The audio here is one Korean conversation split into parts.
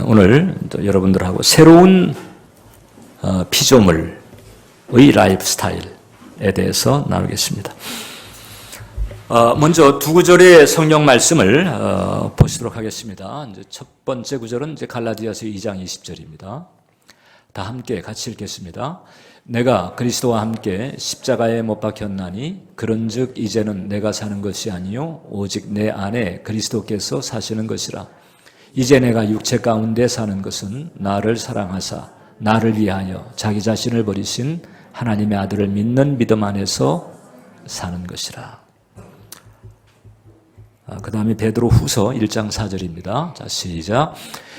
오늘 또 여러분들하고 새로운 피조물의 라이프 스타일에 대해서 나누겠습니다. 먼저 두 구절의 성경 말씀을 보시도록 하겠습니다. 이제 첫 번째 구절은 이제 갈라디아서 2장 20절입니다. 다 함께 같이 읽겠습니다. 내가 그리스도와 함께 십자가에 못 박혔나니 그런즉 이제는 내가 사는 것이 아니요 오직 내 안에 그리스도께서 사시는 것이라. 이제 내가 육체 가운데 사는 것은 나를 사랑하사 나를 위하여 자기 자신을 버리신 하나님의 아들을 믿는 믿음 안에서 사는 것이라. 그 다음에 베드로후서 1장 4절입니다. 자, 시작.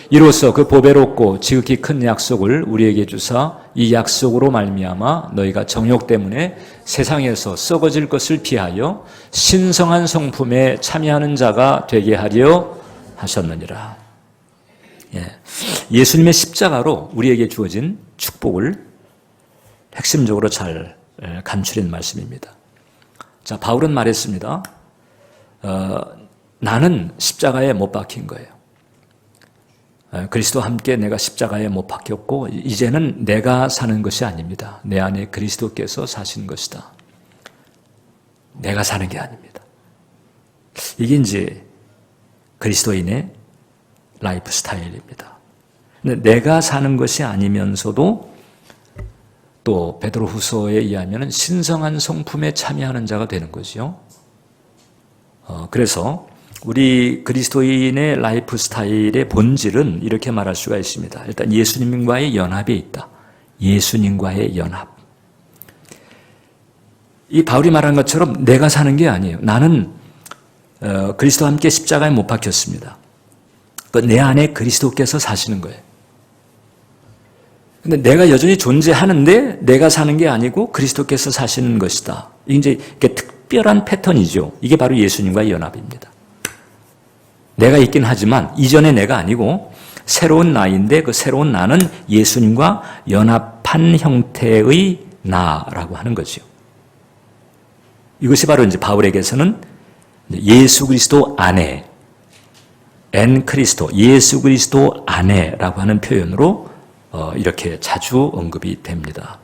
이로써 그 보배롭고 지극히 큰 약속을 우리에게 주사 이 약속으로 말미암아 너희가 정욕 때문에 세상에서 썩어질 것을 피하여 신성한 성품에 참여하는 자가 되게 하려 하셨느니라. 예수님의 십자가로 우리에게 주어진 축복을 핵심적으로 잘 간추린 말씀입니다. 자, 바울은 말했습니다. 나는 십자가에 못 박힌 거예요. 그리스도와 함께 내가 십자가에 못 박혔고 이제는 내가 사는 것이 아닙니다. 내 안에 그리스도께서 사신 것이다. 내가 사는 게 아닙니다. 이게 이제 그리스도인의 라이프 스타일입니다. 근데 내가 사는 것이 아니면서도 또 베드로후서에 의하면 신성한 성품에 참여하는 자가 되는 거죠. 그래서 우리 그리스도인의 라이프 스타일의 본질은 이렇게 말할 수가 있습니다. 일단 예수님과의 연합에 있다. 예수님과의 연합. 이 바울이 말한 것처럼 내가 사는 게 아니에요. 나는 그리스도와 함께 십자가에 못 박혔습니다. 내 안에 그리스도께서 사시는 거예요. 근데 내가 여전히 존재하는데 내가 사는 게 아니고 그리스도께서 사시는 것이다. 이게 이제 특별한 패턴이죠. 이게 바로 예수님과의 연합입니다. 내가 있긴 하지만 이전의 내가 아니고 새로운 나인데 그 새로운 나는 예수님과 연합한 형태의 나라고 하는 거죠. 이것이 바로 이제 바울에게서는 예수 그리스도 안에 엔 크리스토, 예수 그리스도 안에라고 하는 표현으로 이렇게 자주 언급이 됩니다.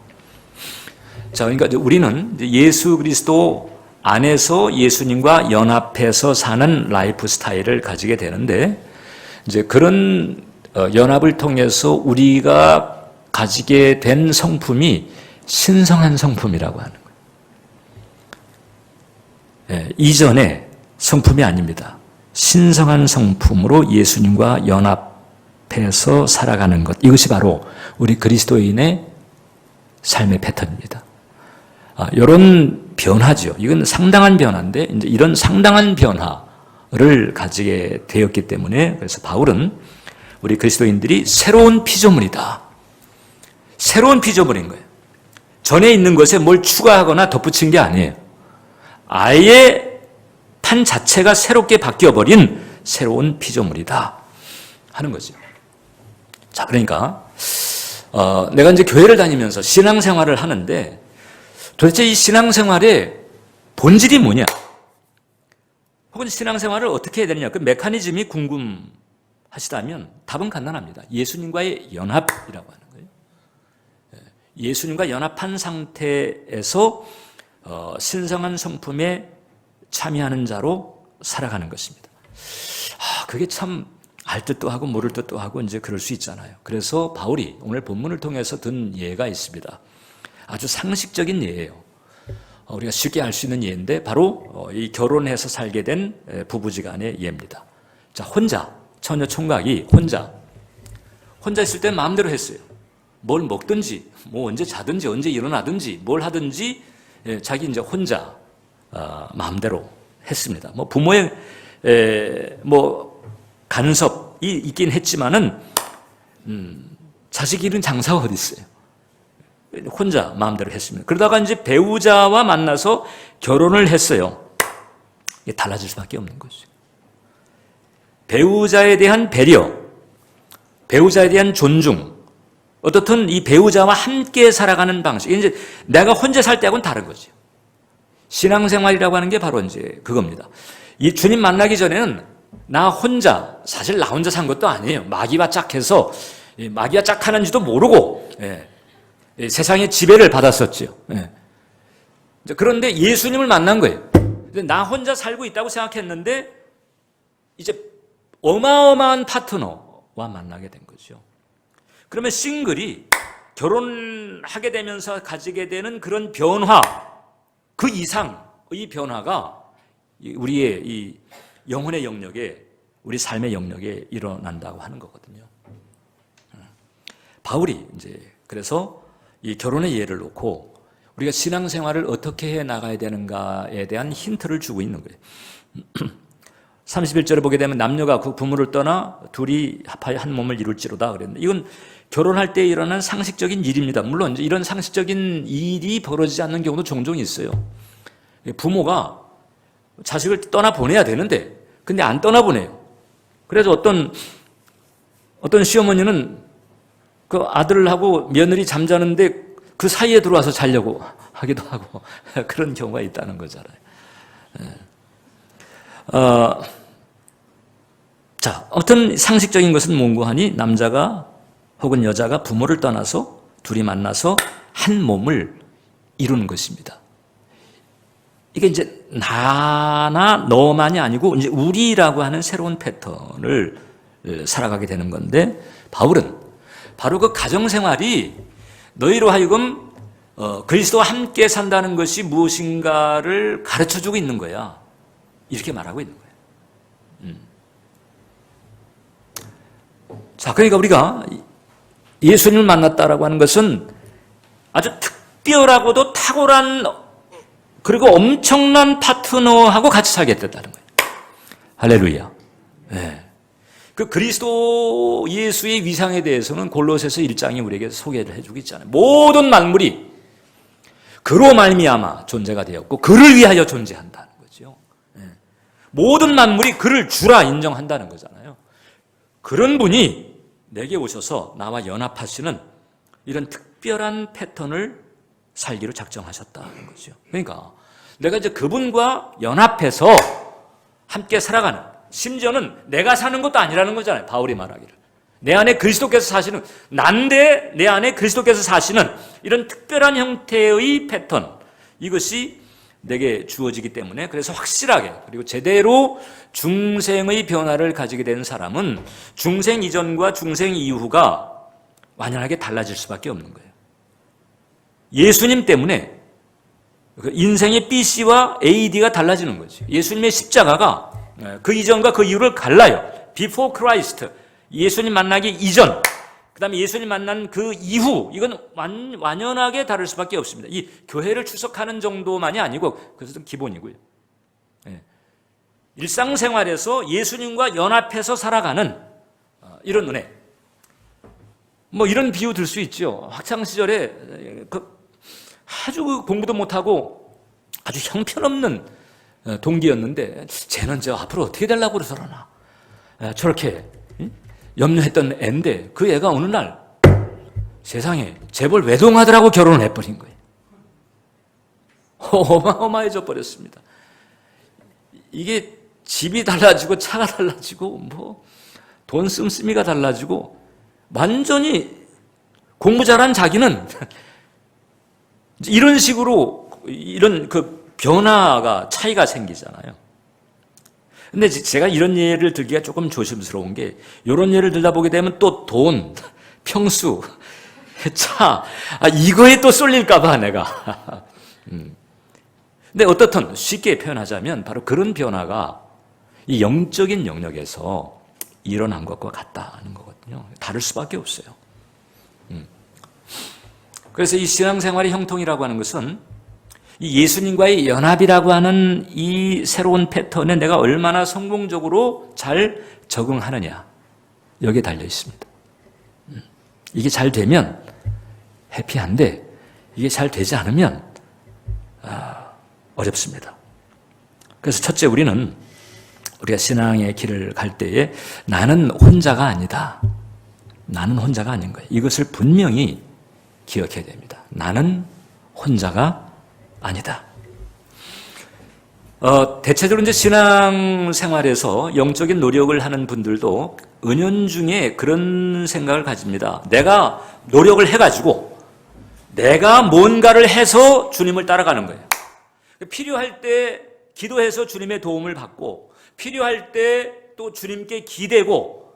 자, 그러니까 우리는 예수 그리스도 안에서 예수님과 연합해서 사는 라이프 스타일을 가지게 되는데, 이제 그런 연합을 통해서 우리가 가지게 된 성품이 신성한 성품이라고 하는 거예요. 이전의 성품이 아닙니다. 신성한 성품으로 예수님과 연합해서 살아가는 것. 이것이 바로 우리 그리스도인의 삶의 패턴입니다. 이런 변화죠. 이건 상당한 변화인데, 이제 이런 상당한 변화를 가지게 되었기 때문에, 그래서 바울은 우리 그리스도인들이 새로운 피조물이다. 새로운 피조물인 거예요. 전에 있는 것에 뭘 추가하거나 덧붙인 게 아니에요. 아예 판 자체가 새롭게 바뀌어버린 새로운 피조물이다 하는 거죠. 자, 그러니까 내가 이제 교회를 다니면서 신앙생활을 하는데 도대체 이 신앙생활의 본질이 뭐냐? 혹은 신앙생활을 어떻게 해야 되느냐? 그 메커니즘이 궁금하시다면 답은 간단합니다. 예수님과의 연합이라고 하는 거예요. 예수님과 연합한 상태에서 신성한 성품에 참여하는 자로 살아가는 것입니다. 그게 참 알 듯도 하고 모를 듯도 하고 이제 그럴 수 있잖아요. 그래서 바울이 오늘 본문을 통해서 든 예가 있습니다. 아주 상식적인 예예요. 우리가 쉽게 알 수 있는 예인데 바로 이 결혼해서 살게 된 부부지간의 예입니다. 자, 혼자 처녀 총각이 혼자 있을 땐 마음대로 했어요. 뭘 먹든지, 뭐 언제 자든지, 언제 일어나든지, 뭘 하든지 자기 이제 혼자 마음대로 했습니다. 뭐 부모의 간섭이 있긴 했지만은 자식 잃은 장사가 어디 있어요? 혼자 마음대로 했습니다. 그러다가 이제 배우자와 만나서 결혼을 했어요. 이게 달라질 수밖에 없는 거죠. 배우자에 대한 배려, 배우자에 대한 존중, 어떻든 이 배우자와 함께 살아가는 방식, 이제 내가 혼자 살 때하고는 다른 거죠. 신앙생활이라고 하는 게 바로 이제 그겁니다. 이 주님 만나기 전에는 나 혼자, 사실 나 혼자 산 것도 아니에요. 마귀와 짝해서, 마귀와 짝하는지도 모르고 세상의 지배를 받았었죠. 그런데 예수님을 만난 거예요. 나 혼자 살고 있다고 생각했는데 이제 어마어마한 파트너와 만나게 된 거죠. 그러면 싱글이 결혼하게 되면서 가지게 되는 그런 변화, 그 이상의 변화가 우리의 이 영혼의 영역에, 우리 삶의 영역에 일어난다고 하는 거거든요. 바울이 이제 그래서 이 결혼의 예를 놓고 우리가 신앙생활을 어떻게 해 나가야 되는가에 대한 힌트를 주고 있는 거예요. 31절에 보게 되면 남녀가 그 부모를 떠나 둘이 합하여 한 몸을 이룰지로다 그랬는데, 이건 결혼할 때 일어난 상식적인 일입니다. 물론 이제 이런 상식적인 일이 벌어지지 않는 경우도 종종 있어요. 부모가 자식을 떠나 보내야 되는데 근데 안 떠나 보내요. 그래서 어떤 시어머니는 그 아들하고 며느리 잠자는데 그 사이에 들어와서 자려고 하기도 하고 그런 경우가 있다는 거잖아요. 자, 어떤 상식적인 것은 뭔고하니 남자가 혹은 여자가 부모를 떠나서 둘이 만나서 한 몸을 이루는 것입니다. 이게 이제 나나 너만이 아니고 이제 우리라고 하는 새로운 패턴을 살아가게 되는 건데, 바울은 바로 그 가정생활이 너희로 하여금 그리스도와 함께 산다는 것이 무엇인가를 가르쳐주고 있는 거야. 이렇게 말하고 있는 거예요. 자, 그러니까 우리가 예수님을 만났다라고 하는 것은 아주 특별하고도 탁월한 그리고 엄청난 파트너하고 같이 살게 됐다는 거예요. 할렐루야. 네. 그 그리스도 예수의 위상에 대해서는 골로새서 1장이 우리에게 소개를 해주고 있잖아요. 모든 만물이 그로 말미암아 존재가 되었고 그를 위하여 존재한다는 거죠. 네. 모든 만물이 그를 주라 인정한다는 거잖아요. 그런 분이 내게 오셔서 나와 연합하시는 이런 특별한 패턴을 살기로 작정하셨다는 거죠. 그러니까 내가 이제 그분과 연합해서 함께 살아가는, 심지어는 내가 사는 것도 아니라는 거잖아요. 바울이 말하기를. 내 안에 그리스도께서 사시는, 난데 내 안에 그리스도께서 사시는 이런 특별한 형태의 패턴, 이것이 내게 주어지기 때문에, 그래서 확실하게 그리고 제대로 중생의 변화를 가지게 된 사람은 중생 이전과 중생 이후가 완연하게 달라질 수밖에 없는 거예요. 예수님 때문에 인생의 BC와 AD가 달라지는 거죠. 예수님의 십자가가 그 이전과 그 이후를 갈라요. Before Christ, 예수님 만나기 이전, 그 다음에 예수님 만난 그 이후, 이건 완연하게 다를 수밖에 없습니다. 이 교회를 추석하는 정도만이 아니고 그것은 기본이고요. 일상생활에서 예수님과 연합해서 살아가는 이런 은혜. 뭐 이런 비유 들 수 있죠. 학창시절에 아주 공부도 못하고 아주 형편없는 동기였는데 쟤는 저 앞으로 어떻게 되려고 그러더라나 저렇게 염려했던 애인데 그 애가 어느 날 세상에 재벌 외동아들하고 결혼을 해버린 거예요. 어마어마해져 버렸습니다. 이게 집이 달라지고 차가 달라지고 뭐 돈 씀씀이가 달라지고 완전히 공부 잘한 자기는 이런 식으로 이런 그 변화가 차이가 생기잖아요. 근데 제가 이런 예를 들기가 조금 조심스러운 게, 이런 예를 들다 보게 되면 또 돈, 평수, 차, 이거에 또 쏠릴까봐 내가. 근데 어떻든 쉽게 표현하자면 바로 그런 변화가 이 영적인 영역에서 일어난 것과 같다는 거거든요. 다를 수밖에 없어요. 그래서 이 신앙생활의 형통이라고 하는 것은 이 예수님과의 연합이라고 하는 이 새로운 패턴에 내가 얼마나 성공적으로 잘 적응하느냐, 여기에 달려 있습니다. 이게 잘 되면 해피한데 이게 잘 되지 않으면 어렵습니다. 그래서 첫째, 우리가 신앙의 길을 갈 때에 나는 혼자가 아니다. 나는 혼자가 아닌 거예요. 이것을 분명히 기억해야 됩니다. 나는 혼자가 아니다. 대체적으로 이제 신앙생활에서 영적인 노력을 하는 분들도 은연중에 그런 생각을 가집니다. 내가 노력을 해가지고 내가 뭔가를 해서 주님을 따라가는 거예요. 필요할 때 기도해서 주님의 도움을 받고 필요할 때 또 주님께 기대고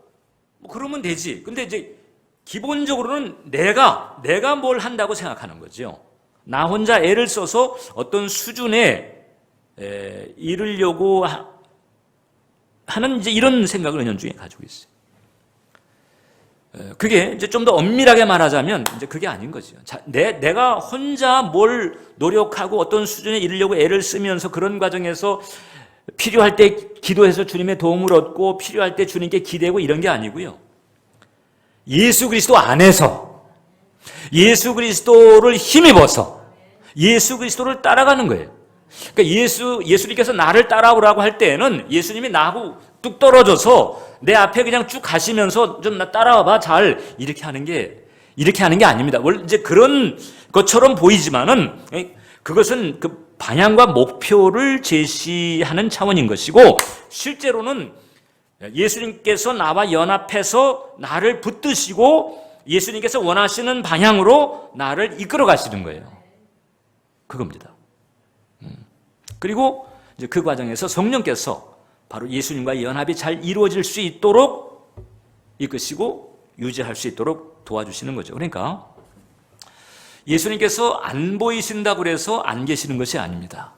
뭐 그러면 되지. 근데 이제 기본적으로는 내가 뭘 한다고 생각하는 거죠. 나 혼자 애를 써서 어떤 수준에 이르려고 하는 이제 이런 생각을 은연중에 가지고 있어요. 그게 이제 좀 더 엄밀하게 말하자면 이제 그게 아닌 거죠. 내가 혼자 뭘 노력하고 어떤 수준에 이르려고 애를 쓰면서 그런 과정에서 필요할 때 기도해서 주님의 도움을 얻고 필요할 때 주님께 기대고 이런 게 아니고요. 예수 그리스도 안에서 예수 그리스도를 힘입어서 예수 그리스도를 따라가는 거예요. 그러니까 예수님께서 나를 따라오라고 할 때에는 예수님이 나하고 뚝 떨어져서 내 앞에 그냥 쭉 가시면서 좀 나 따라와봐 잘 이렇게 하는 게 아닙니다. 원래 이제 그런 것처럼 보이지만은 그것은 그 방향과 목표를 제시하는 차원인 것이고 실제로는 예수님께서 나와 연합해서 나를 붙드시고 예수님께서 원하시는 방향으로 나를 이끌어 가시는 거예요. 그겁니다. 그리고 이제 그 과정에서 성령께서 바로 예수님과 연합이 잘 이루어질 수 있도록 이끄시고 유지할 수 있도록 도와주시는 거죠. 그러니까 예수님께서 안 보이신다고 해서 안 계시는 것이 아닙니다.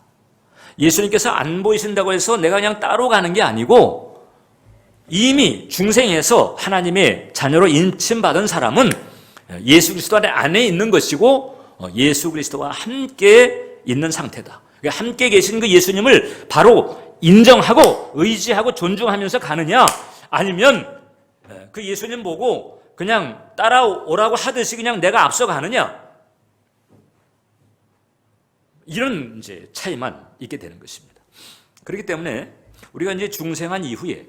예수님께서 안 보이신다고 해서 내가 그냥 따로 가는 게 아니고 이미 중생에서 하나님의 자녀로 인침받은 사람은 예수 그리스도 안에 있는 것이고 예수 그리스도와 함께 있는 상태다. 함께 계신 그 예수님을 바로 인정하고 의지하고 존중하면서 가느냐 아니면 그 예수님 보고 그냥 따라오라고 하듯이 그냥 내가 앞서 가느냐 이런 이제 차이만 있게 되는 것입니다. 그렇기 때문에 우리가 이제 중생한 이후에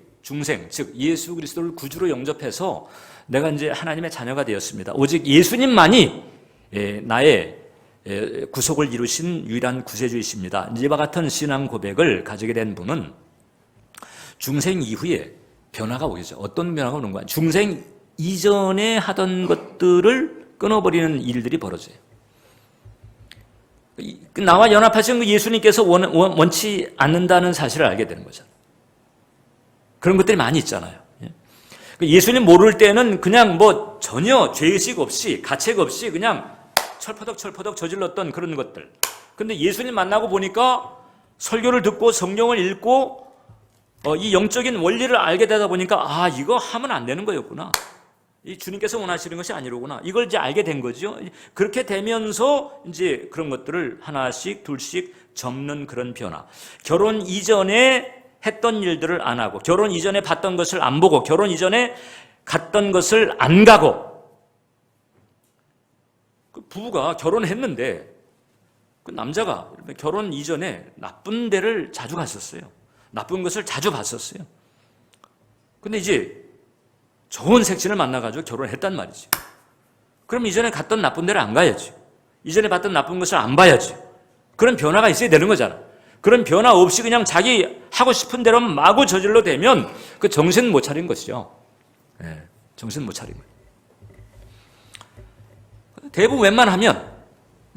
즉 예수 그리스도를 구주로 영접해서 내가 이제 하나님의 자녀가 되었습니다. 오직 예수님만이 나의 구속을 이루신 유일한 구세주이십니다. 이와 같은 신앙 고백을 가지게 된 분은 중생 이후에 변화가 오겠죠. 어떤 변화가 오는 거야? 중생 이전에 하던 것들을 끊어버리는 일들이 벌어져요. 나와 연합하신 그 예수님께서 원치 않는다는 사실을 알게 되는 거잖아요. 그런 것들이 많이 있잖아요. 예수님 모를 때는 그냥 뭐 전혀 죄의식 없이 가책 없이 그냥 철퍼덕 저질렀던 그런 것들. 근데 예수님 만나고 보니까 설교를 듣고 성경을 읽고 이 영적인 원리를 알게 되다 보니까 이거 하면 안 되는 거였구나. 이 주님께서 원하시는 것이 아니로구나. 이걸 이제 알게 된 거죠. 그렇게 되면서 이제 그런 것들을 하나씩 둘씩 접는 그런 변화. 결혼 이전에 했던 일들을 안 하고, 결혼 이전에 봤던 것을 안 보고, 결혼 이전에 갔던 것을 안 가고. 그 부부가 결혼했는데 그 남자가 결혼 이전에 나쁜 데를 자주 갔었어요. 나쁜 것을 자주 봤었어요. 근데 이제 좋은 색신을 만나가지고 결혼했단 말이죠. 그럼 이전에 갔던 나쁜 데를 안 가야지. 이전에 봤던 나쁜 것을 안 봐야지. 그런 변화가 있어야 되는 거잖아. 그런 변화 없이 그냥 자기 하고 싶은 대로 마구 저질러 대면 그 정신 못 차린 것이죠. 정신 못 차린 거예요. 대부분 웬만하면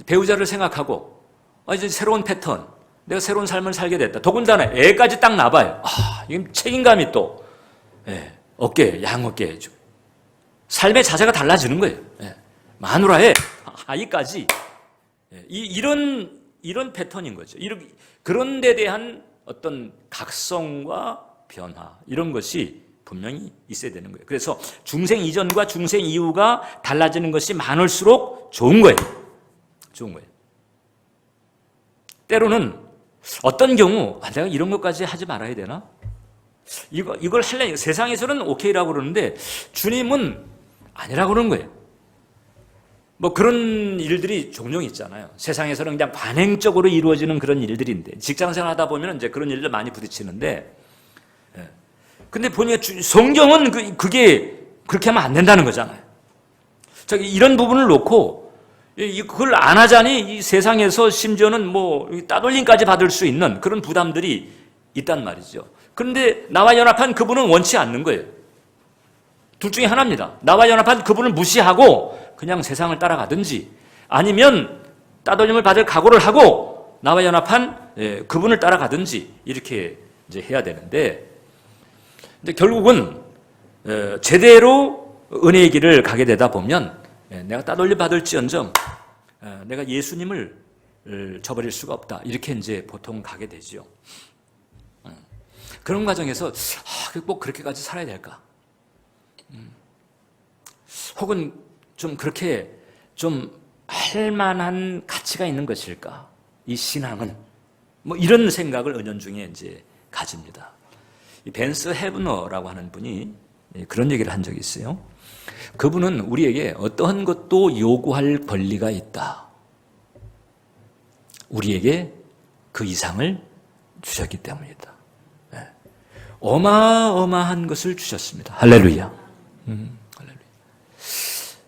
배우자를 생각하고 이제 새로운 패턴, 내가 새로운 삶을 살게 됐다. 더군다나 애까지 딱 낳아봐요. 이게 책임감이 또 어깨에 양어깨에 해주고 삶의 자세가 달라지는 거예요. 마누라의 아이까지 이런 패턴인 거죠. 그런 데 대한 어떤 각성과 변화 이런 것이 분명히 있어야 되는 거예요. 그래서 중생 이전과 중생 이후가 달라지는 것이 많을수록 좋은 거예요. 좋은 거예요. 때로는 어떤 경우 내가 이런 것까지 하지 말아야 되나? 이걸 할래? 세상에서는 오케이라고 그러는데 주님은 아니라고 그러는 거예요. 뭐 그런 일들이 종종 있잖아요. 세상에서는 그냥 관행적으로 이루어지는 그런 일들인데 직장생활 하다 보면 이제 그런 일들 많이 부딪히는데 근데 보니까 성경은 그게 그렇게 하면 안 된다는 거잖아요. 이런 부분을 놓고 그걸 안 하자니 이 세상에서 심지어는 뭐 따돌림까지 받을 수 있는 그런 부담들이 있단 말이죠. 그런데 나와 연합한 그분은 원치 않는 거예요. 둘 중에 하나입니다. 나와 연합한 그분을 무시하고 그냥 세상을 따라가든지, 아니면 따돌림을 받을 각오를 하고 나와 연합한 그분을 따라가든지, 이렇게 이제 해야 되는데, 근데 결국은 제대로 은혜의 길을 가게 되다 보면 내가 따돌림 받을지언정 내가 예수님을 저버릴 수가 없다, 이렇게 이제 보통 가게 되죠. 그런 과정에서 꼭 그렇게까지 살아야 될까? 혹은 좀 그렇게 좀 할만한 가치가 있는 것일까? 이 신앙은 뭐 이런 생각을 은연중에 이제 가집니다. 이 벤스 헤브너라고 하는 분이 그런 얘기를 한 적이 있어요. 그분은 우리에게 어떠한 것도 요구할 권리가 있다. 우리에게 그 이상을 주셨기 때문이다. 네. 어마어마한 것을 주셨습니다. 할렐루야. 할렐루야.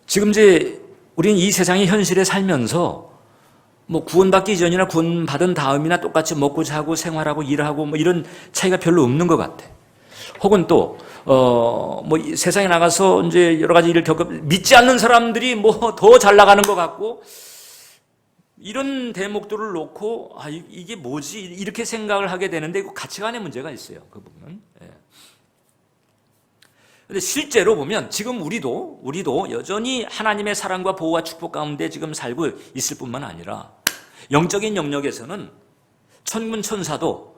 지금 이제 우리는 이 세상의 현실에 살면서 뭐 구원받기 이전이나 구원받은 다음이나 똑같이 먹고 자고 생활하고 일하고 뭐 이런 차이가 별로 없는 것 같아. 혹은 또 뭐 세상에 나가서 이제 여러 가지 일을 믿지 않는 사람들이 뭐 더 잘 나가는 것 같고, 이런 대목들을 놓고 이게 뭐지 이렇게 생각을 하게 되는데, 그 가치관의 문제가 있어요. 그 부분은. 근데 실제로 보면 지금 우리도 여전히 하나님의 사랑과 보호와 축복 가운데 지금 살고 있을 뿐만 아니라, 영적인 영역에서는 천군 천사도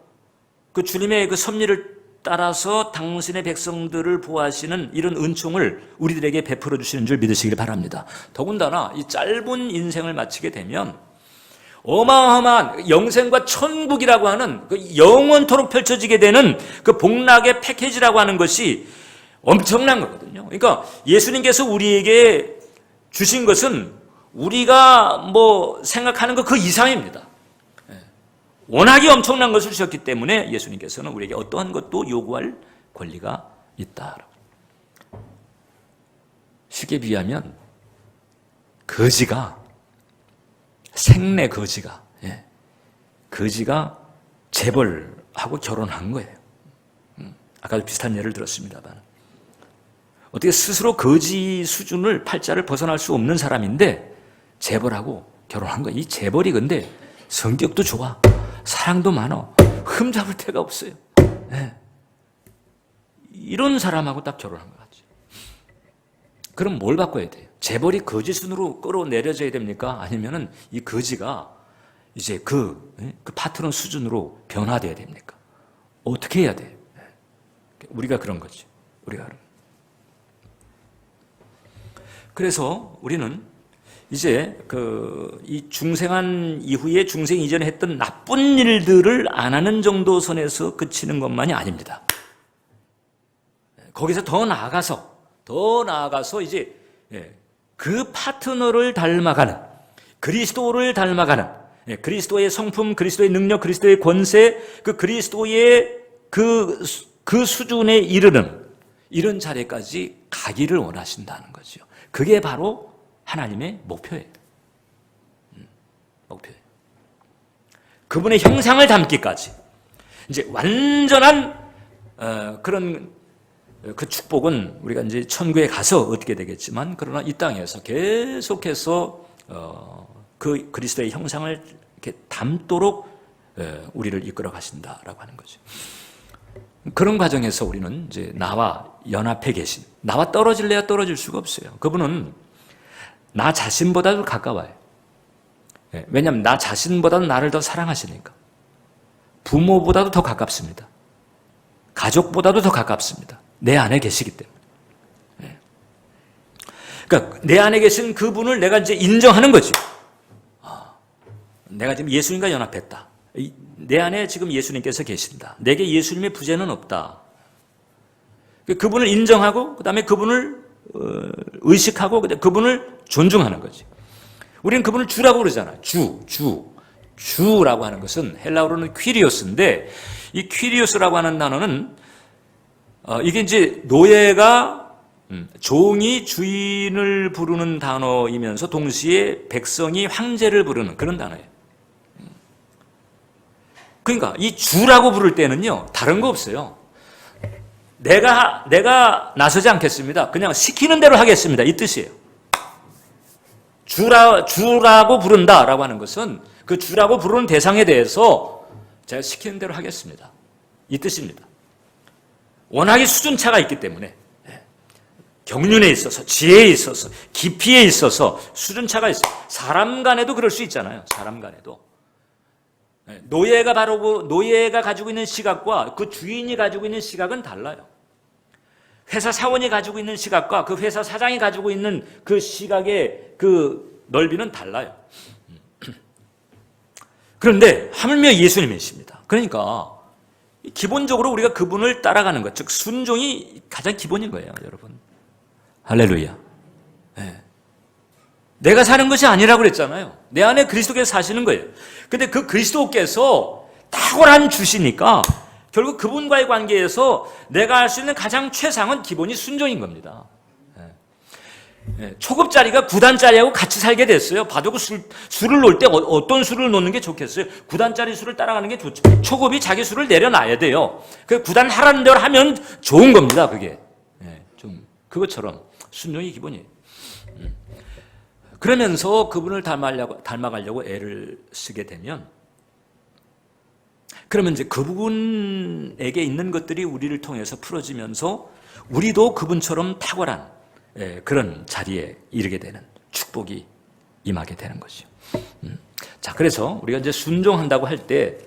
그 주님의 그 섭리를 따라서 당신의 백성들을 보호하시는 이런 은총을 우리들에게 베풀어 주시는 줄 믿으시길 바랍니다. 더군다나 이 짧은 인생을 마치게 되면 어마어마한 영생과 천국이라고 하는 그 영원토록 펼쳐지게 되는 그 복락의 패키지라고 하는 것이 엄청난 거거든요. 그러니까 예수님께서 우리에게 주신 것은 우리가 뭐 생각하는 것 그 이상입니다. 워낙에 엄청난 것을 주셨기 때문에 예수님께서는 우리에게 어떠한 것도 요구할 권리가 있다. 쉽게 비유하면 거지가, 생내 거지가 재벌하고 결혼한 거예요. 아까도 비슷한 예를 들었습니다만, 어떻게 스스로 거지 수준을 팔자를 벗어날 수 없는 사람인데 재벌하고 결혼한 거예요. 이 재벌이 근데 성격도 좋아, 사랑도 많아, 흠잡을 데가 없어요. 이런 사람하고 딱 결혼한 것 같죠. 그럼 뭘 바꿔야 돼요? 재벌이 거지 순으로 끌어내려져야 됩니까? 아니면은 이 거지가 이제 그 파트너 수준으로 변화돼야 됩니까? 어떻게 해야 돼요? 우리가 그런 거죠. 그래서 우리는 이제 이 중생한 이후에 중생 이전에 했던 나쁜 일들을 안 하는 정도 선에서 그치는 것만이 아닙니다. 거기서 더 나아가서 이제 그 파트너를 닮아가는, 그리스도를 닮아가는, 그리스도의 성품, 그리스도의 능력, 그리스도의 권세, 그 그리스도의 그 수준에 이르는 이런 자리까지 가기를 원하신다는 거죠. 그게 바로 하나님의 목표예요. 그분의 형상을 담기까지 이제 완전한 그런 그 축복은 우리가 이제 천국에 가서 얻게 되겠지만, 그러나 이 땅에서 계속해서 그 그리스도의 형상을 이렇게 담도록 우리를 이끌어 가신다라고 하는 거죠. 그런 과정에서 우리는 이제 나와 연합해 계신, 나와 떨어질래야 떨어질 수가 없어요. 그분은 나 자신보다도 가까워요. 왜냐하면 나 자신보다도 나를 더 사랑하시니까. 부모보다도 더 가깝습니다. 가족보다도 더 가깝습니다. 내 안에 계시기 때문에. 그러니까 내 안에 계신 그분을 내가 이제 인정하는 거죠. 내가 지금 예수님과 연합했다. 내 안에 지금 예수님께서 계신다. 내게 예수님의 부재는 없다. 그분을 인정하고, 그 다음에 그분을 의식하고, 그분을 존중하는 거지. 우리는 그분을 주라고 그러잖아요. 주라고 하는 것은 헬라어로는 퀴리오스인데, 이 퀴리오스라고 하는 단어는 이게 이제 노예가 종이 주인을 부르는 단어이면서 동시에 백성이 황제를 부르는 그런 단어예요. 그러니까 이 주라고 부를 때는요, 다른 거 없어요. 내가 나서지 않겠습니다. 그냥 시키는 대로 하겠습니다. 이 뜻이에요. 주라고 부른다라고 하는 것은 그 주라고 부르는 대상에 대해서 제가 시키는 대로 하겠습니다. 이 뜻입니다. 워낙에 수준차가 있기 때문에 경륜에 있어서 지혜에 있어서 깊이에 있어서 수준차가 있어요. 사람 간에도 그럴 수 있잖아요. 사람 간에도. 노예가 가지고 있는 시각과 그 주인이 가지고 있는 시각은 달라요. 회사 사원이 가지고 있는 시각과 그 회사 사장이 가지고 있는 그 시각의 그 넓이는 달라요. 그런데 하물며 예수님이십니다. 그러니까 기본적으로 우리가 그분을 따라가는 것, 즉 순종이 가장 기본인 거예요, 여러분. 할렐루야. 네. 내가 사는 것이 아니라고 그랬잖아요. 내 안에 그리스도께서 사시는 거예요. 근데 그 그리스도께서 탁월한 주시니까 결국 그분과의 관계에서 내가 할 수 있는 가장 최상은 기본이 순종인 겁니다. 초급자리가 9단짜리하고 같이 살게 됐어요. 바둑 수를 놓을 때 어떤 수를 놓는 게 좋겠어요? 9단짜리 수를 따라가는 게 좋죠. 초급이 자기 수를 내려놔야 돼요. 그 9단 하라는 대로 하면 좋은 겁니다. 그게 좀 그것처럼 순종이 기본이에요. 그러면서 그분을 닮아가려고 애를 쓰게 되면, 그러면 이제 그분에게 있는 것들이 우리를 통해서 풀어지면서 우리도 그분처럼 탁월한 그런 자리에 이르게 되는 축복이 임하게 되는 것이죠. 자, 그래서 우리가 이제 순종한다고 할 때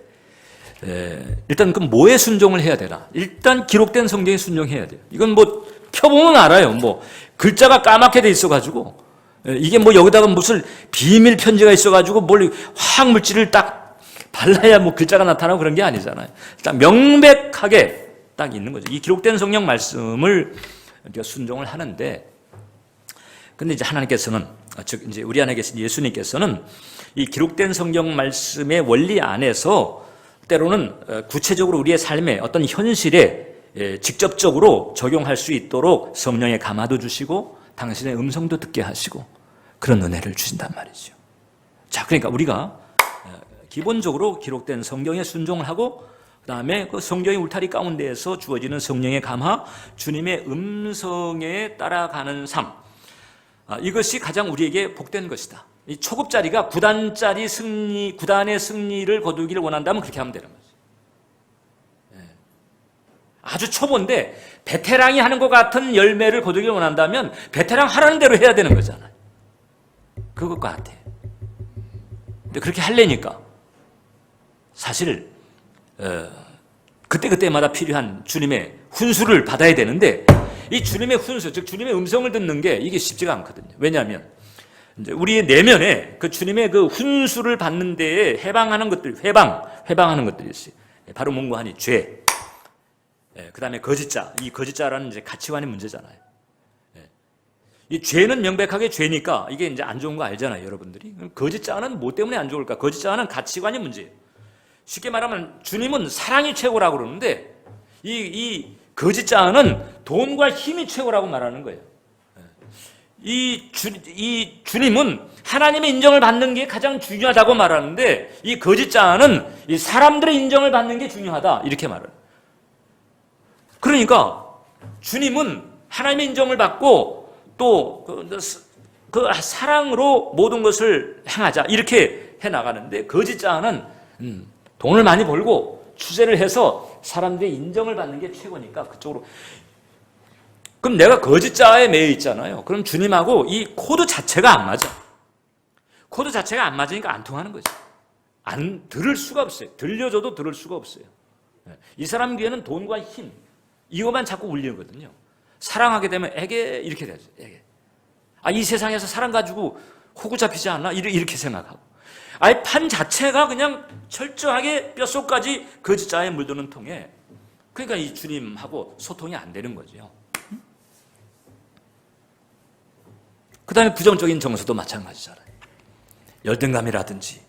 일단 그 뭐에 순종을 해야 되나? 일단 기록된 성경에 순종해야 돼요. 이건 뭐 펴보면 알아요. 뭐 글자가 까맣게 돼 있어가지고 이게 뭐 여기다가 무슨 비밀 편지가 있어가지고 뭘 화학 물질을 딱 발라야 뭐 글자가 나타나고 그런 게 아니잖아요. 일단 명백하게 딱 있는 거죠. 이 기록된 성경 말씀을 우리가 순종을 하는데, 근데 이제 하나님께서는, 즉 이제 우리 안에 계신 예수님께서는 이 기록된 성경 말씀의 원리 안에서 때로는 구체적으로 우리의 삶에 어떤 현실에 직접적으로 적용할 수 있도록 성령의 감화도 주시고 당신의 음성도 듣게 하시고 그런 은혜를 주신단 말이죠. 자, 그러니까 우리가 기본적으로 기록된 성경에 순종을 하고 그 다음에 그 성경의 울타리 가운데에서 주어지는 성령의 감화, 주님의 음성에 따라가는 삶, 이것이 가장 우리에게 복된 것이다. 이 초급자리가 9단의 승리를 거두기를 원한다면 그렇게 하면 되는 거죠. 아주 초보인데 베테랑이 하는 것 같은 열매를 거두기를 원한다면 베테랑 하라는 대로 해야 되는 거잖아요. 그것과 같아요. 근데 그렇게 하려니까 사실 그때마다 필요한 주님의 훈수를 받아야 되는데, 이 주님의 훈수, 즉 주님의 음성을 듣는 게 이게 쉽지가 않거든요. 왜냐하면 이제 우리의 내면에 그 주님의 그 훈수를 받는 데에 해방하는 것들이 회방하는 것들이 있어요. 바로 뭔가 하니 죄, 그 다음에 거짓자. 이 거짓자라는 이제 가치관의 문제잖아요. 이 죄는 명백하게 죄니까 이게 이제 안 좋은 거 알잖아요, 여러분들이. 거짓자는 뭐 때문에 안 좋을까? 거짓자는 가치관의 문제예요. 쉽게 말하면 주님은 사랑이 최고라고 그러는데 이 거짓자는 돈과 힘이 최고라고 말하는 거예요. 이 주님은 하나님의 인정을 받는 게 가장 중요하다고 말하는데 이 거짓자는 이 사람들의 인정을 받는 게 중요하다 이렇게 말해요. 그러니까 주님은 하나님의 인정을 받고 또 그 사랑으로 모든 것을 행하자 이렇게 해나가는데, 거짓자는 돈을 많이 벌고 추세를 해서 사람들의 인정을 받는 게 최고니까 그쪽으로. 그럼 내가 거짓자에 매여 있잖아요. 그럼 주님하고 이 코드 자체가 안 맞아. 코드 자체가 안 맞으니까 안 통하는 거지. 안 들을 수가 없어요. 들려줘도 들을 수가 없어요. 이 사람 귀에는 돈과 힘 이거만 자꾸 울리거든요. 사랑하게 되면 에게 이렇게 되죠. 에게. 이 세상에서 사랑 가지고 호구 잡히지 않나? 이렇게 생각하고. 아예 판 자체가 그냥 철저하게 뼛속까지 거짓자에 물드는 통에, 그러니까 이 주님하고 소통이 안 되는 거죠. 그 다음에 부정적인 정서도 마찬가지잖아요. 열등감이라든지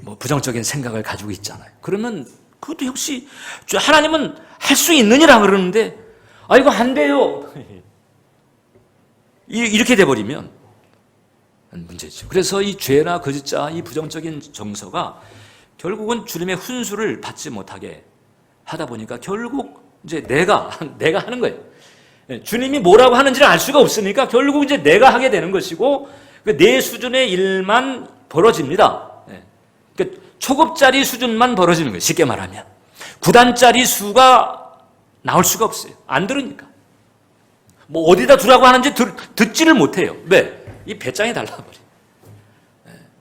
뭐 부정적인 생각을 가지고 있잖아요. 그러면 그것도 역시 하나님은 할 수 있느니라 그러는데 이거 안 돼요. 이렇게 돼버리면 문제죠. 그래서 이 죄나 거짓자, 이 부정적인 정서가 결국은 주님의 훈수를 받지 못하게 하다 보니까 결국 이제 내가 하는 거예요. 주님이 뭐라고 하는지를 알 수가 없으니까 결국 이제 내가 하게 되는 것이고 내 수준의 일만 벌어집니다. 그러니까 초급짜리 수준만 벌어지는 거예요. 쉽게 말하면 9단짜리 수가 나올 수가 없어요. 안 들으니까. 뭐 어디다 두라고 하는지 듣지를 못해요. 왜? 이 배짱이 달라버려.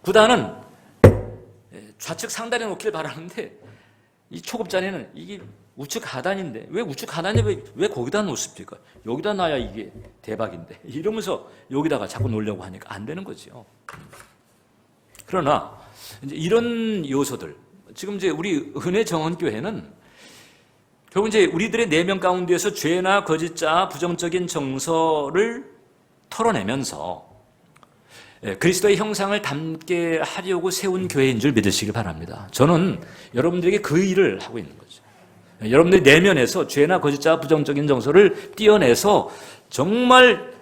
9단은 좌측 상단에 놓길 바라는데 이 초급자리는 이게 우측 하단인데 왜 우측 하단에 왜 거기다 놓습니까? 여기다 놔야 이게 대박인데 이러면서 여기다가 자꾸 놓으려고 하니까 안 되는 거죠. 그러나 이제 이런 요소들 지금 이제 우리 은혜 정원교회는 결국 이제 우리들의 내면 가운데에서 죄나 거짓자, 부정적인 정서를 털어내면서 그리스도의 형상을 담게 하려고 세운 교회인 줄 믿으시길 바랍니다. 저는 여러분들에게 그 일을 하고 있는 거죠. 여러분들의 내면에서 죄나 거짓자, 부정적인 정서를 띄어내서 정말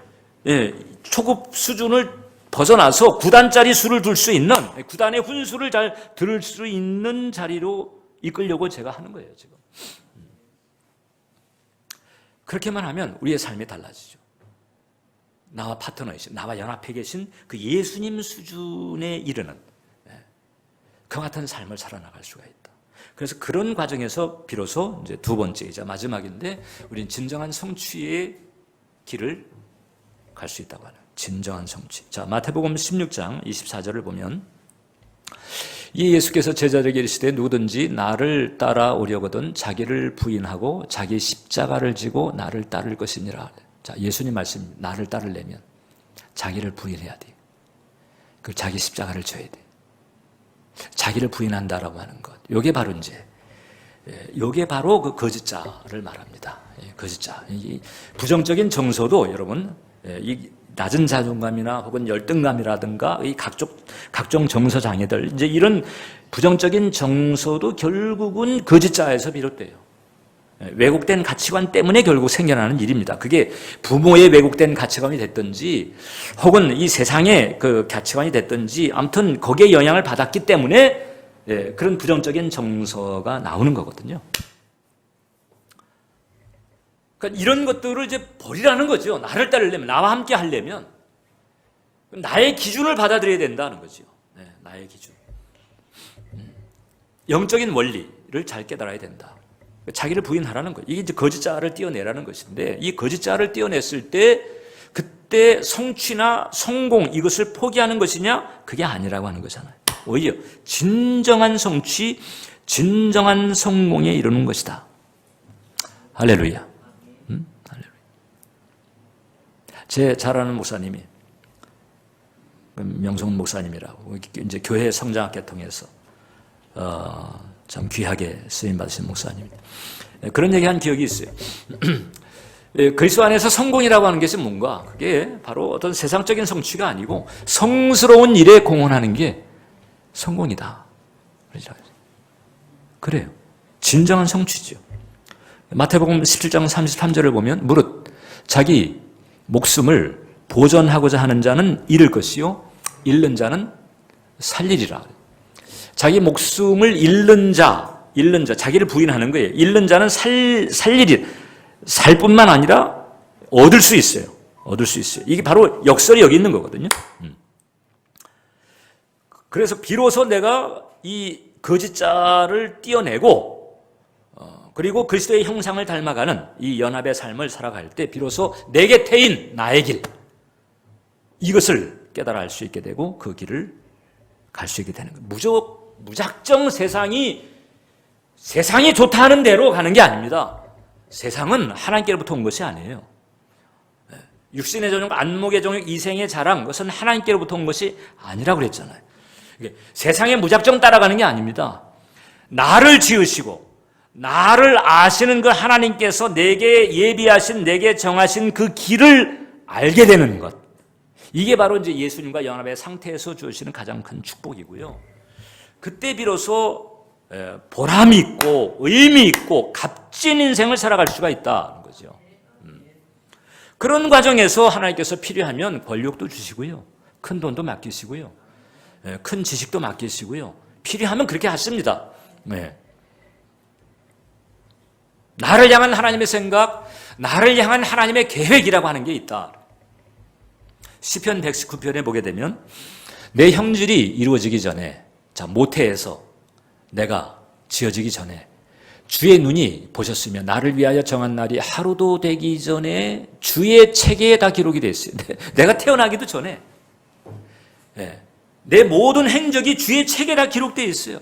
초급 수준을 벗어나서 9단짜리 수를 둘 수 있는 9단의 훈수를 잘 들을 수 있는 자리로 이끌려고 제가 하는 거예요. 지금 그렇게만 하면 우리의 삶이 달라지죠. 나와 파트너이신, 나와 연합해 계신 그 예수님 수준에 이르는 그 같은 삶을 살아나갈 수가 있다. 그래서 그런 과정에서 비로소 이제 두 번째이자 마지막인데 우리는 진정한 성취의 길을 갈 수 있다고 하는 진정한 성취. 자, 마태복음 16장 24절을 보면 이 예수께서 제자들에게 이르시되 누구든지 나를 따라오려거든 자기를 부인하고 자기 십자가를 지고 나를 따를 것이니라. 자, 예수님 말씀, 나를 따르려면 자기를 부인해야 돼. 그 자기 십자가를 져야 돼. 자기를 부인한다라고 하는 것. 요게 바로 이제 요게 바로 그 거짓자를 말합니다. 거짓자. 이 부정적인 정서도 여러분 이 낮은 자존감이나 혹은 열등감이라든가 이 각종 정서 장애들 이제 이런 부정적인 정서도 결국은 거짓자에서 비롯돼요. 왜곡된 가치관 때문에 결국 생겨나는 일입니다. 그게 부모의 왜곡된 가치관이 됐든지 혹은 이 세상의 그 가치관이 됐든지 아무튼 거기에 영향을 받았기 때문에 그런 부정적인 정서가 나오는 거거든요. 그러니까 이런 것들을 이제 버리라는 거죠. 나를 따르려면, 나와 함께 하려면 나의 기준을 받아들여야 된다는 거죠. 나의 기준. 영적인 원리를 잘 깨달아야 된다. 자기를 부인하라는 거예요. 이게 이제 거짓자를 띄어내라는 것인데 이 거짓자를 띄어냈을 때 그때 성취나 성공 이것을 포기하는 것이냐? 그게 아니라고 하는 거잖아요. 오히려 진정한 성취, 진정한 성공에 이르는 것이다. 할렐루야. 할렐루야. 제 잘 아는 목사님이 명성 목사님이라고 이제 교회 성장학회 통해서 참 귀하게 쓰임 받으신 목사님입니다. 그런 얘기한 기억이 있어요. 그리스도 안에서 성공이라고 하는 것이 뭔가? 그게 바로 어떤 세상적인 성취가 아니고 성스러운 일에 공헌하는 게 성공이다. 그래요. 진정한 성취죠. 마태복음 17장 33절을 보면 무릇 자기 목숨을 보전하고자 하는 자는 잃을 것이요 잃는 자는 살리리라. 자기 목숨을 잃는 자, 자기를 부인하는 거예요. 잃는 자는 살리리. 살 뿐만 아니라 얻을 수 있어요. 얻을 수 있어요. 이게 바로 역설이 여기 있는 거거든요. 그래서 비로소 내가 이 거짓자를 띄어내고 그리고 그리스도의 형상을 닮아가는 이 연합의 삶을 살아갈 때 비로소 내 곁에인 나의 길 이것을 깨달아 알 수 있게 되고 그 길을 갈 수 있게 되는 거예요. 무작정 세상이 좋다 하는 대로 가는 게 아닙니다. 세상은 하나님께로부터 온 것이 아니에요. 육신의 정욕, 안목의 정욕, 이생의 자랑 그것은 하나님께로부터 온 것이 아니라고 그랬잖아요. 세상에 무작정 따라가는 게 아닙니다. 나를 지으시고 나를 아시는 그 하나님께서 내게 예비하신 내게 정하신 그 길을 알게 되는 것. 이게 바로 이제 예수님과 연합의 상태에서 주시는 가장 큰 축복이고요. 그때 비로소 보람 있고 의미 있고 값진 인생을 살아갈 수가 있다는 거죠. 그런 과정에서 하나님께서 필요하면 권력도 주시고요. 큰 돈도 맡기시고요. 큰 지식도 맡기시고요. 필요하면 그렇게 하십니다. 네. 나를 향한 하나님의 생각, 나를 향한 하나님의 계획이라고 하는 게 있다. 시편 119편에 보게 되면 내 형질이 이루어지기 전에, 자, 모태에서 내가 지어지기 전에 주의 눈이 보셨으며 나를 위하여 정한 날이 하루도 되기 전에 주의 책에 다 기록이 되어 있어요. 내가 태어나기도 전에 내 모든 행적이 주의 책에 다 기록되어 있어요.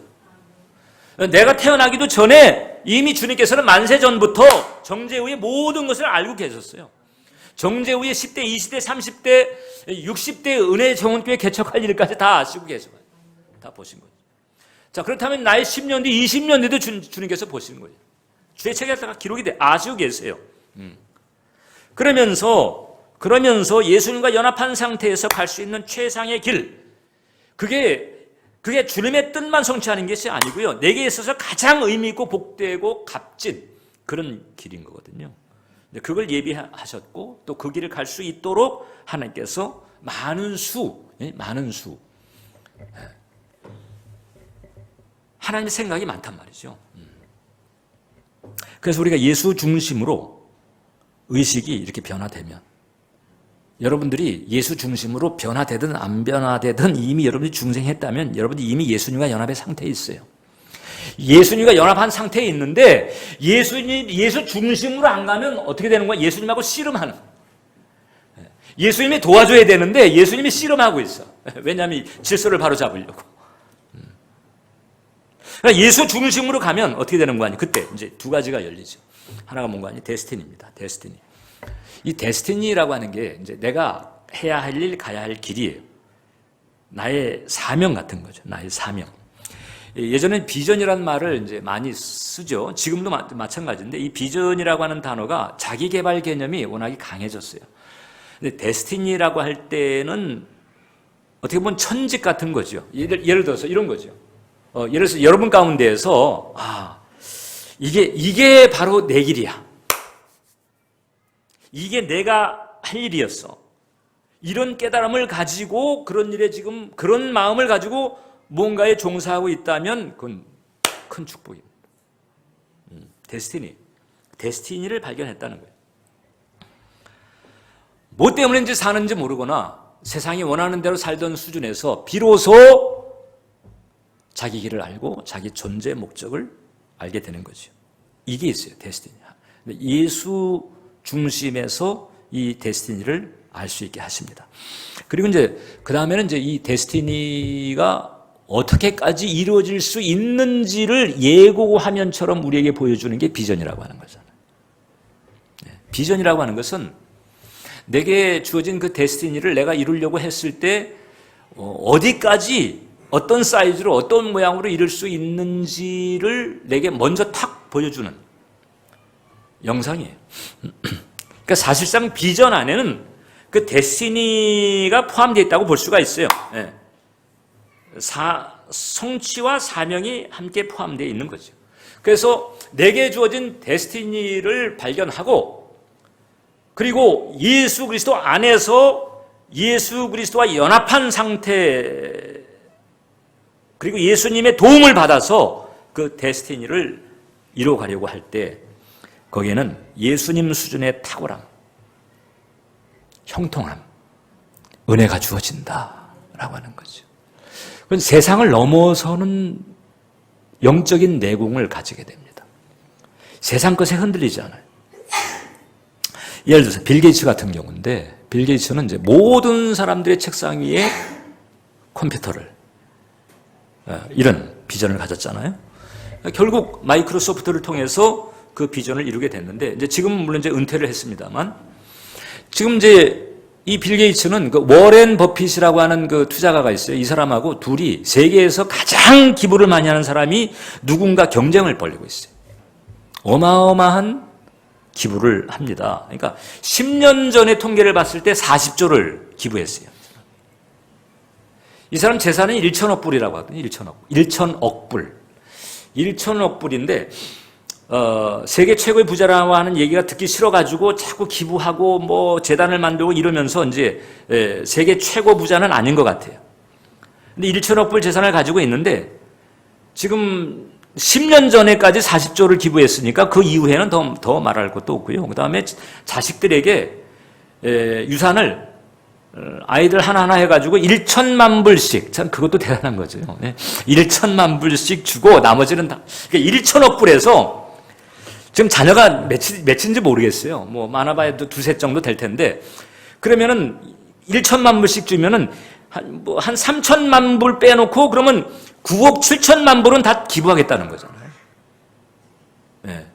내가 태어나기도 전에 이미 주님께서는 만세 전부터 정죄후의 모든 것을 알고 계셨어요. 정죄후의 10대, 20대, 30대, 60대 은혜 정원교회 개척할 일까지 다 아시고 계셔요. 다 보신 거죠. 자, 그렇다면 나의 10년 뒤, 20년 뒤도 주님께서 보시는 거예요. 주의 책에 다 기록이 돼 아시고 계세요. 그러면서 예수님과 연합한 상태에서 갈 수 있는 최상의 길, 그게 주님의 뜻만 성취하는 것이 아니고요. 내게 있어서 가장 의미 있고 복되고 값진 그런 길인 거거든요. 그걸 예비하셨고 또 그 길을 갈 수 있도록 하나님께서 많은 수 하나님의 생각이 많단 말이죠. 그래서 우리가 예수 중심으로 의식이 이렇게 변화되면, 여러분들이 예수 중심으로 변화되든 안 변화되든 이미 여러분이 중생했다면 여러분이 이미 예수님과 연합의 상태에 있어요. 예수님과 연합한 상태에 있는데 예수 중심으로 안 가면 어떻게 되는 거야? 예수님하고 씨름하는. 예수님이 도와줘야 되는데 예수님이 씨름하고 있어. 왜냐하면 질서를 바로 잡으려고. 그러니까 예수 중심으로 가면 어떻게 되는 거 아니? 그때 이제 두 가지가 열리죠. 하나가 뭔가 아니? 데스티니입니다. 데스티니. 이 데스티니라고 하는 게 이제 내가 해야 할 일, 가야 할 길이에요. 나의 사명 같은 거죠. 나의 사명. 예전엔 비전이라는 말을 이제 많이 쓰죠. 지금도 마찬가지인데 이 비전이라고 하는 단어가 자기 개발 개념이 워낙에 강해졌어요. 근데 데스티니라고 할 때는 어떻게 보면 천직 같은 거죠. 예를 들어서 이런 거죠. 예를 들어서 여러분 가운데에서 이게 바로 내 길이야. 이게 내가 할 일이었어. 이런 깨달음을 가지고 그런 일에 지금 그런 마음을 가지고 뭔가에 종사하고 있다면 그건 큰 축복입니다. 데스티니를 발견했다는 거예요. 뭐 때문인지 사는지 모르거나 세상이 원하는 대로 살던 수준에서 비로소 자기 길을 알고 자기 존재의 목적을 알게 되는 거죠. 이게 있어요, 데스티니. 예수 중심에서 이 데스티니를 알 수 있게 하십니다. 그리고 이제 그 다음에는 이제 이 데스티니가 어떻게까지 이루어질 수 있는지를 예고화면처럼 우리에게 보여주는 게 비전이라고 하는 거잖아요. 비전이라고 하는 것은 내게 주어진 그 데스티니를 내가 이루려고 했을 때 어디까지 어떤 사이즈로 어떤 모양으로 이룰 수 있는지를 내게 먼저 탁 보여주는 영상이에요. 그러니까 사실상 비전 안에는 그 데스티니가 포함되어 있다고 볼 수가 있어요. 성취와 사명이 함께 포함되어 있는 거죠. 그래서 내게 주어진 데스티니를 발견하고 그리고 예수 그리스도 안에서 예수 그리스도와 연합한 상태 그리고 예수님의 도움을 받아서 그 데스티니를 이루어가려고 할 때 거기에는 예수님 수준의 탁월함, 형통함, 은혜가 주어진다라고 하는 거죠. 그건 세상을 넘어서는 영적인 내공을 가지게 됩니다. 세상 것에 흔들리지 않아요. 예를 들어서 빌 게이츠 같은 경우인데 빌 게이츠는 이제 모든 사람들의 책상 위에 컴퓨터를 이런 비전을 가졌잖아요. 결국 마이크로소프트를 통해서 그 비전을 이루게 됐는데 이제 지금은 물론 이제 은퇴를 했습니다만 지금 이제 이 빌 게이츠는 그 워렌 버핏이라고 하는 그 투자가가 있어요. 이 사람하고 둘이 세계에서 가장 기부를 많이 하는 사람이 누군가 경쟁을 벌이고 있어요. 어마어마한 기부를 합니다. 그러니까 10년 전에 통계를 봤을 때 40조를 기부했어요. 이 사람 재산은 1천억 불이라고 하거든요. 1천억 불. 1천억 불인데 세계 최고의 부자라고 하는 얘기가 듣기 싫어가지고 자꾸 기부하고 뭐 재단을 만들고 이러면서 이제 세계 최고 부자는 아닌 것 같아요. 근데 1천억 불 재산을 가지고 있는데 지금 10년 전에까지 40조를 기부했으니까 그 이후에는 더 말할 것도 없고요. 그 다음에 자식들에게 유산을 아이들 하나하나 해가지고 1천만 불씩, 참 그것도 대단한 거죠. 1천만 불씩 주고 나머지는 다, 그러니까 1천억 불에서 지금 자녀가 몇인지 모르겠어요. 뭐 많아봐야 두세 정도 될 텐데, 그러면은 1천만 불씩 주면은 한 3천만 불 빼놓고 그러면 9억 7천만 불은 다 기부하겠다는 거잖아요. 네.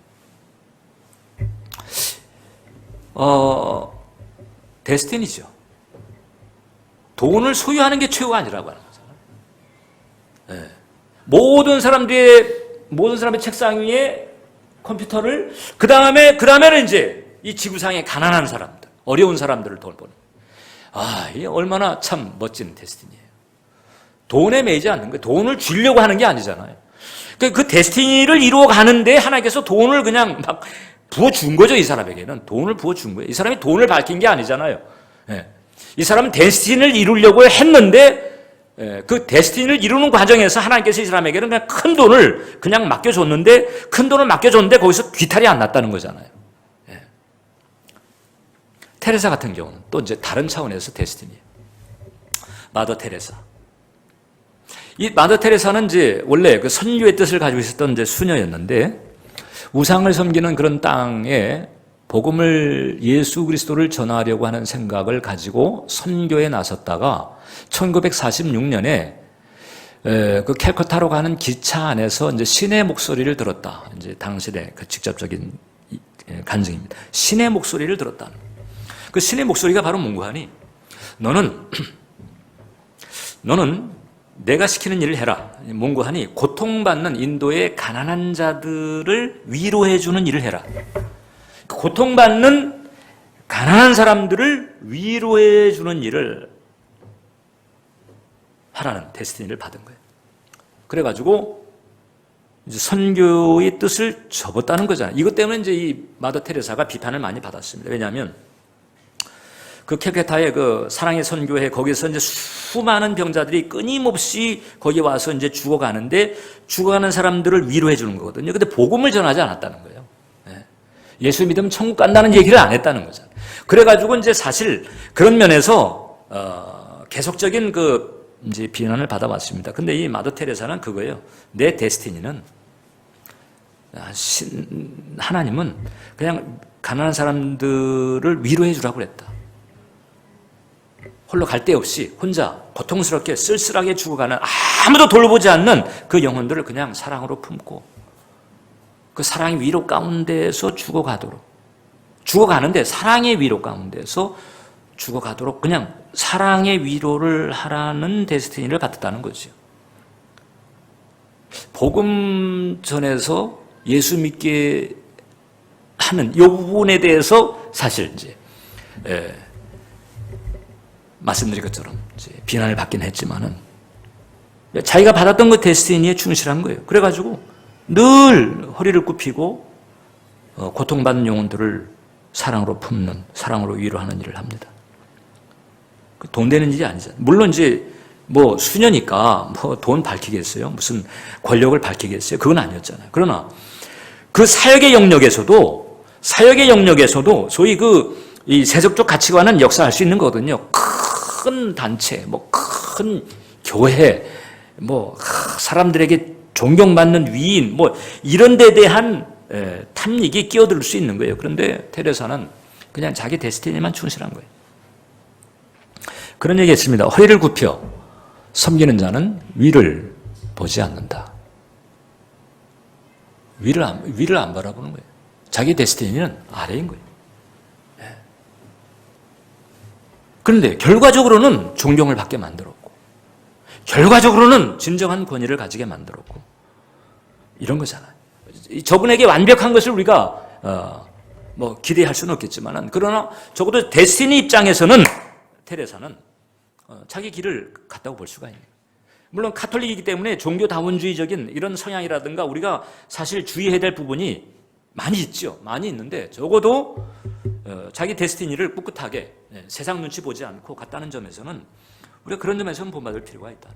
데스티니죠. 돈을 소유하는 게 최고가 아니라고 하는 거잖아요. 네. 모든 사람의 책상 위에 컴퓨터를, 그 다음에는 이제 이 지구상의 가난한 사람들, 어려운 사람들을 돌보는. 이게 얼마나 참 멋진 데스티니예요. 돈에 매이지 않는 거예요. 돈을 주려고 하는 게 아니잖아요. 그 데스티니를 이루어 가는데 하나님께서 돈을 그냥 막 부어준 거죠, 이 사람에게는. 돈을 부어준 거예요. 이 사람이 돈을 밝힌 게 아니잖아요. 예. 이 사람은 데스티니를 이루려고 했는데, 그 데스티니를 이루는 과정에서 하나님께서 이 사람에게는 그냥 큰 돈을 그냥 맡겨줬는데, 거기서 귀탈이 안 났다는 거잖아요. 예. 테레사 같은 경우는 또 이제 다른 차원에서 데스티니예요. 마더 테레사. 이 마더 테레사는 이제 원래 그 선교의 뜻을 가지고 있었던 이제 수녀였는데, 우상을 섬기는 그런 땅에 복음을, 예수 그리스도를 전하려고 하는 생각을 가지고 선교에 나섰다가 1946년에 그 캘커타로 가는 기차 안에서 이제 신의 목소리를 들었다. 이제 당신의 그 직접적인 간증입니다. 신의 목소리를 들었다는. 그 신의 목소리가 바로 뭔가 하니, 너는 내가 시키는 일을 해라. 뭔고 하니, 고통받는 인도의 가난한 자들을 위로해주는 일을 해라. 고통받는 가난한 사람들을 위로해주는 일을 하라는 데스티니를 받은 거예요. 그래가지고 이제 선교의 뜻을 접었다는 거잖아요. 이것 때문에 이제 이 마더 테레사가 비판을 많이 받았습니다. 왜냐하면 그 캘커타의 그 사랑의 선교회, 거기서 이제 수많은 병자들이 끊임없이 거기 와서 이제 죽어가는데, 죽어가는 사람들을 위로해 주는 거거든요. 근데 복음을 전하지 않았다는 거예요. 예수 믿으면 천국 간다는 얘기를 안 했다는 거잖아요. 그래가지고 이제 사실 그런 면에서 계속적인 그 이제 비난을 받아왔습니다. 근데 이 마더 테레사는 그거예요. 내 데스티니는, 하나님은 그냥 가난한 사람들을 위로해 주라고 그랬다. 홀로 갈 데 없이 혼자 고통스럽게 쓸쓸하게 죽어가는, 아무도 돌보지 않는 그 영혼들을 그냥 사랑으로 품고, 그 사랑의 위로 가운데서 죽어가는데 사랑의 위로 가운데서 죽어가도록 그냥 사랑의 위로를 하라는 데스티니를 받았다는 거죠. 복음 전에서 예수 믿게 하는 이 부분에 대해서 사실 이제 말씀드린 것처럼 이제 비난을 받긴 했지만은, 자기가 받았던 그 데스티니에 충실한 거예요. 그래가지고 늘 허리를 굽히고 고통받는 영혼들을 사랑으로 품는, 사랑으로 위로하는 일을 합니다. 돈 되는 일이 아니잖아요. 물론 이제 뭐 수녀니까 뭐 돈 밝히겠어요? 무슨 권력을 밝히겠어요? 그건 아니었잖아요. 그러나 그 사역의 영역에서도 소위 이 세속적 가치관은 역사할 수 있는 거거든요. 큰 단체, 뭐 큰 교회, 뭐 사람들에게 존경받는 위인, 뭐 이런 데 대한 탐닉이 끼어들 수 있는 거예요. 그런데 테레사는 그냥 자기 데스티니만 충실한 거예요. 그런 얘기 했습니다. 허리를 굽혀 섬기는 자는 위를 보지 않는다. 위를 안 바라보는 거예요. 자기 데스티니는 아래인 거예요. 그런데 결과적으로는 존경을 받게 만들었고, 결과적으로는 진정한 권위를 가지게 만들었고, 이런 거잖아요. 저분에게 완벽한 것을 우리가 뭐 기대할 수는 없겠지만, 그러나 적어도 데스티니 입장에서는 테레사는 자기 길을 갔다고 볼 수가 있네요. 물론 카톨릭이기 때문에 종교다원주의적인 이런 성향이라든가 우리가 사실 주의해야 될 부분이 많이 있죠. 많이 있는데 적어도 자기 데스티니를 꿋꿋하게 세상 눈치 보지 않고 갔다는 점에서는 우리가 그런 점에서는 본받을 필요가 있다.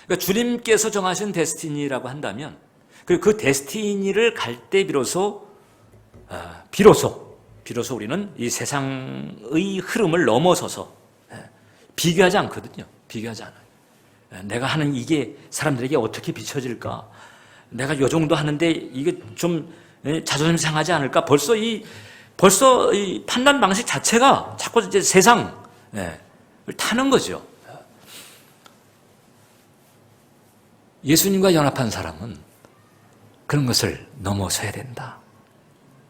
그러니까 주님께서 정하신 데스티니라고 한다면 그 데스티니를 갈 때 비로소 우리는 이 세상의 흐름을 넘어서서 비교하지 않거든요. 비교하지 않아요. 내가 하는 이게 사람들에게 어떻게 비춰질까? 내가 요 정도 하는데 이게 좀 자존심 상하지 않을까? 벌써 이 판단 방식 자체가 자꾸 이제 세상을 타는 거죠. 예수님과 연합한 사람은 그런 것을 넘어서야 된다.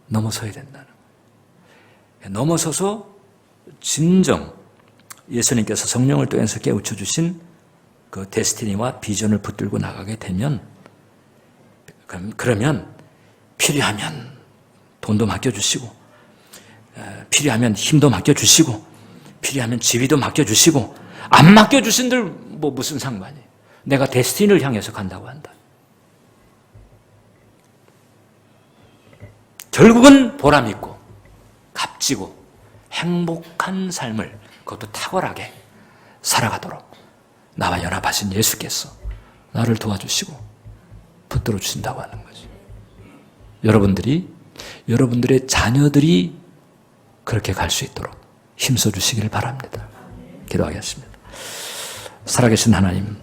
넘어서야 된다는 거예요. 넘어서서 진정 예수님께서 성령을 통해서 깨우쳐 주신 그 데스티니와 비전을 붙들고 나가게 되면 그러면 필요하면 돈도 맡겨주시고 필요하면 힘도 맡겨주시고 필요하면 지위도 맡겨주시고 안 맡겨주신들 뭐 무슨 상관이에요. 내가 데스티니를 향해서 간다고 한다. 결국은 보람 있고 값지고 행복한 삶을 그것도 탁월하게 살아가도록 나와 연합하신 예수께서 나를 도와주시고 붙들어 주신다고 하는 거죠. 여러분들의 자녀들이 그렇게 갈 수 있도록 힘써 주시기를 바랍니다. 기도하겠습니다. 살아계신 하나님,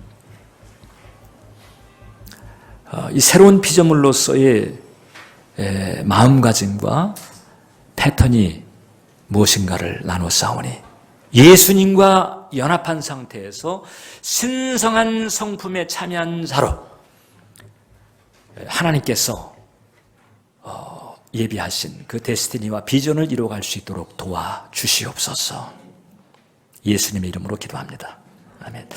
이 새로운 피조물로서의 마음가짐과 패턴이 무엇인가를 나누어 싸우니 예수님과 연합한 상태에서 신성한 성품에 참여한 자로 하나님께서 예비하신 그 데스티니와 비전을 이루어갈 수 있도록 도와주시옵소서. 예수님의 이름으로 기도합니다. 아멘.